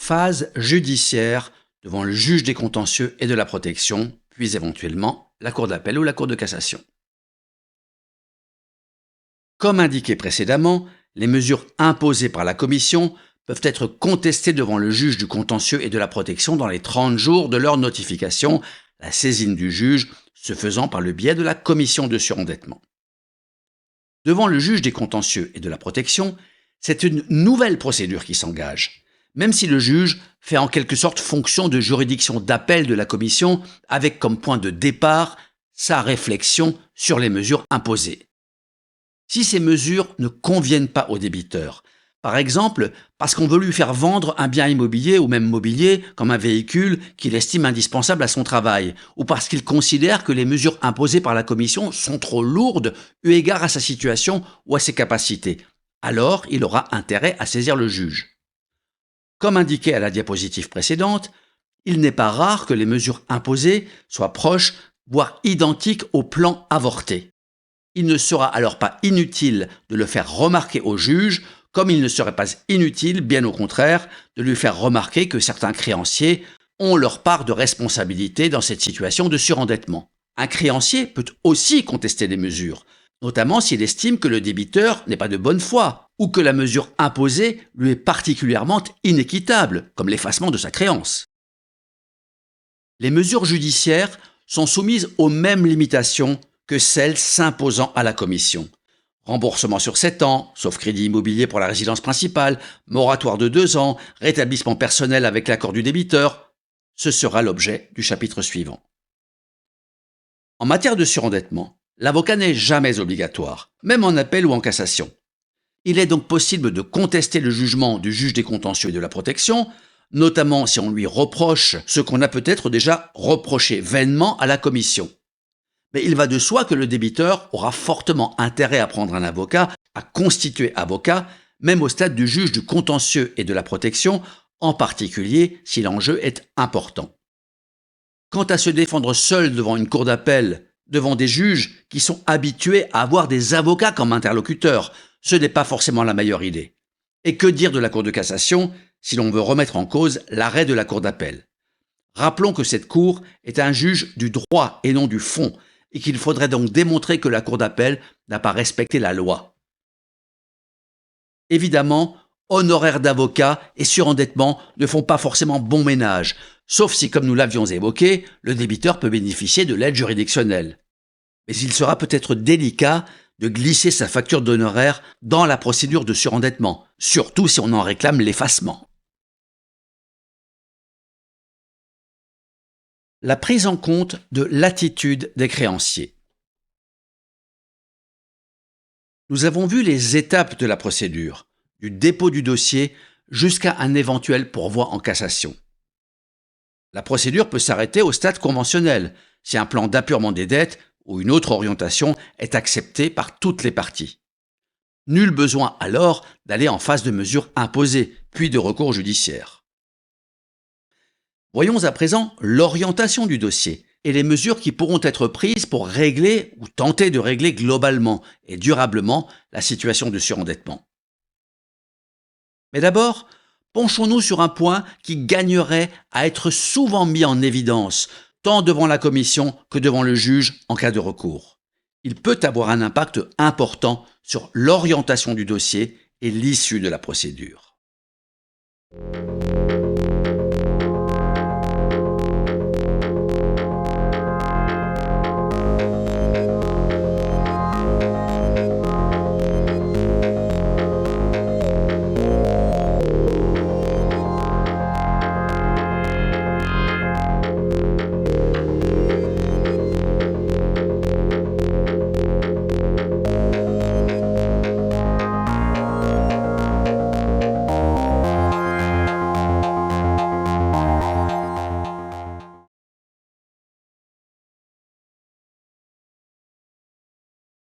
Phase judiciaire devant le juge des contentieux et de la protection, puis éventuellement la Cour d'appel ou la Cour de cassation. Comme indiqué précédemment, les mesures imposées par la Commission peuvent être contestées devant le juge du contentieux et de la protection dans les 30 jours de leur notification, la saisine du juge se faisant par le biais de la commission de surendettement. Devant le juge des contentieux et de la protection, c'est une nouvelle procédure qui s'engage, même si le juge fait en quelque sorte fonction de juridiction d'appel de la commission avec comme point de départ sa réflexion sur les mesures imposées. Si ces mesures ne conviennent pas au débiteur, par exemple parce qu'on veut lui faire vendre un bien immobilier ou même mobilier comme un véhicule qu'il estime indispensable à son travail, ou parce qu'il considère que les mesures imposées par la commission sont trop lourdes eu égard à sa situation ou à ses capacités, alors il aura intérêt à saisir le juge. Comme indiqué à la diapositive précédente, il n'est pas rare que les mesures imposées soient proches, voire identiques au plan avorté. Il ne sera alors pas inutile de le faire remarquer au juge, comme il ne serait pas inutile, bien au contraire, de lui faire remarquer que certains créanciers ont leur part de responsabilité dans cette situation de surendettement. Un créancier peut aussi contester des mesures, notamment s'il estime que le débiteur n'est pas de bonne foi ou que la mesure imposée lui est particulièrement inéquitable, comme l'effacement de sa créance. Les mesures judiciaires sont soumises aux mêmes limitations que celles s'imposant à la commission. Remboursement sur 7 ans, sauf crédit immobilier pour la résidence principale, moratoire de 2 ans, rétablissement personnel avec l'accord du débiteur. Ce sera l'objet du chapitre suivant. En matière de surendettement, l'avocat n'est jamais obligatoire, même en appel ou en cassation. Il est donc possible de contester le jugement du juge des contentieux et de la protection, notamment si on lui reproche ce qu'on a peut-être déjà reproché vainement à la commission. Mais il va de soi que le débiteur aura fortement intérêt à prendre un avocat, à constituer avocat, même au stade du juge du contentieux et de la protection, en particulier si l'enjeu est important. Quant à se défendre seul devant une cour d'appel, devant des juges qui sont habitués à avoir des avocats comme interlocuteurs, ce n'est pas forcément la meilleure idée. Et que dire de la Cour de cassation si l'on veut remettre en cause l'arrêt de la Cour d'appel? Rappelons que cette Cour est un juge du droit et non du fond, et qu'il faudrait donc démontrer que la Cour d'appel n'a pas respecté la loi. Évidemment, honoraires d'avocats et surendettement ne font pas forcément bon ménage, sauf si, comme nous l'avions évoqué, le débiteur peut bénéficier de l'aide juridictionnelle. Mais il sera peut-être délicat de glisser sa facture d'honoraires dans la procédure de surendettement, surtout si on en réclame l'effacement. La prise en compte de l'attitude des créanciers. Nous avons vu les étapes de la procédure, du dépôt du dossier jusqu'à un éventuel pourvoi en cassation. La procédure peut s'arrêter au stade conventionnel, si un plan d'apurement des dettes ou une autre orientation est acceptée par toutes les parties. Nul besoin alors d'aller en phase de mesures imposées, puis de recours judiciaire. Voyons à présent l'orientation du dossier et les mesures qui pourront être prises pour régler ou tenter de régler globalement et durablement la situation de surendettement. Mais d'abord, penchons-nous sur un point qui gagnerait à être souvent mis en évidence, tant devant la commission que devant le juge en cas de recours. Il peut avoir un impact important sur l'orientation du dossier et l'issue de la procédure.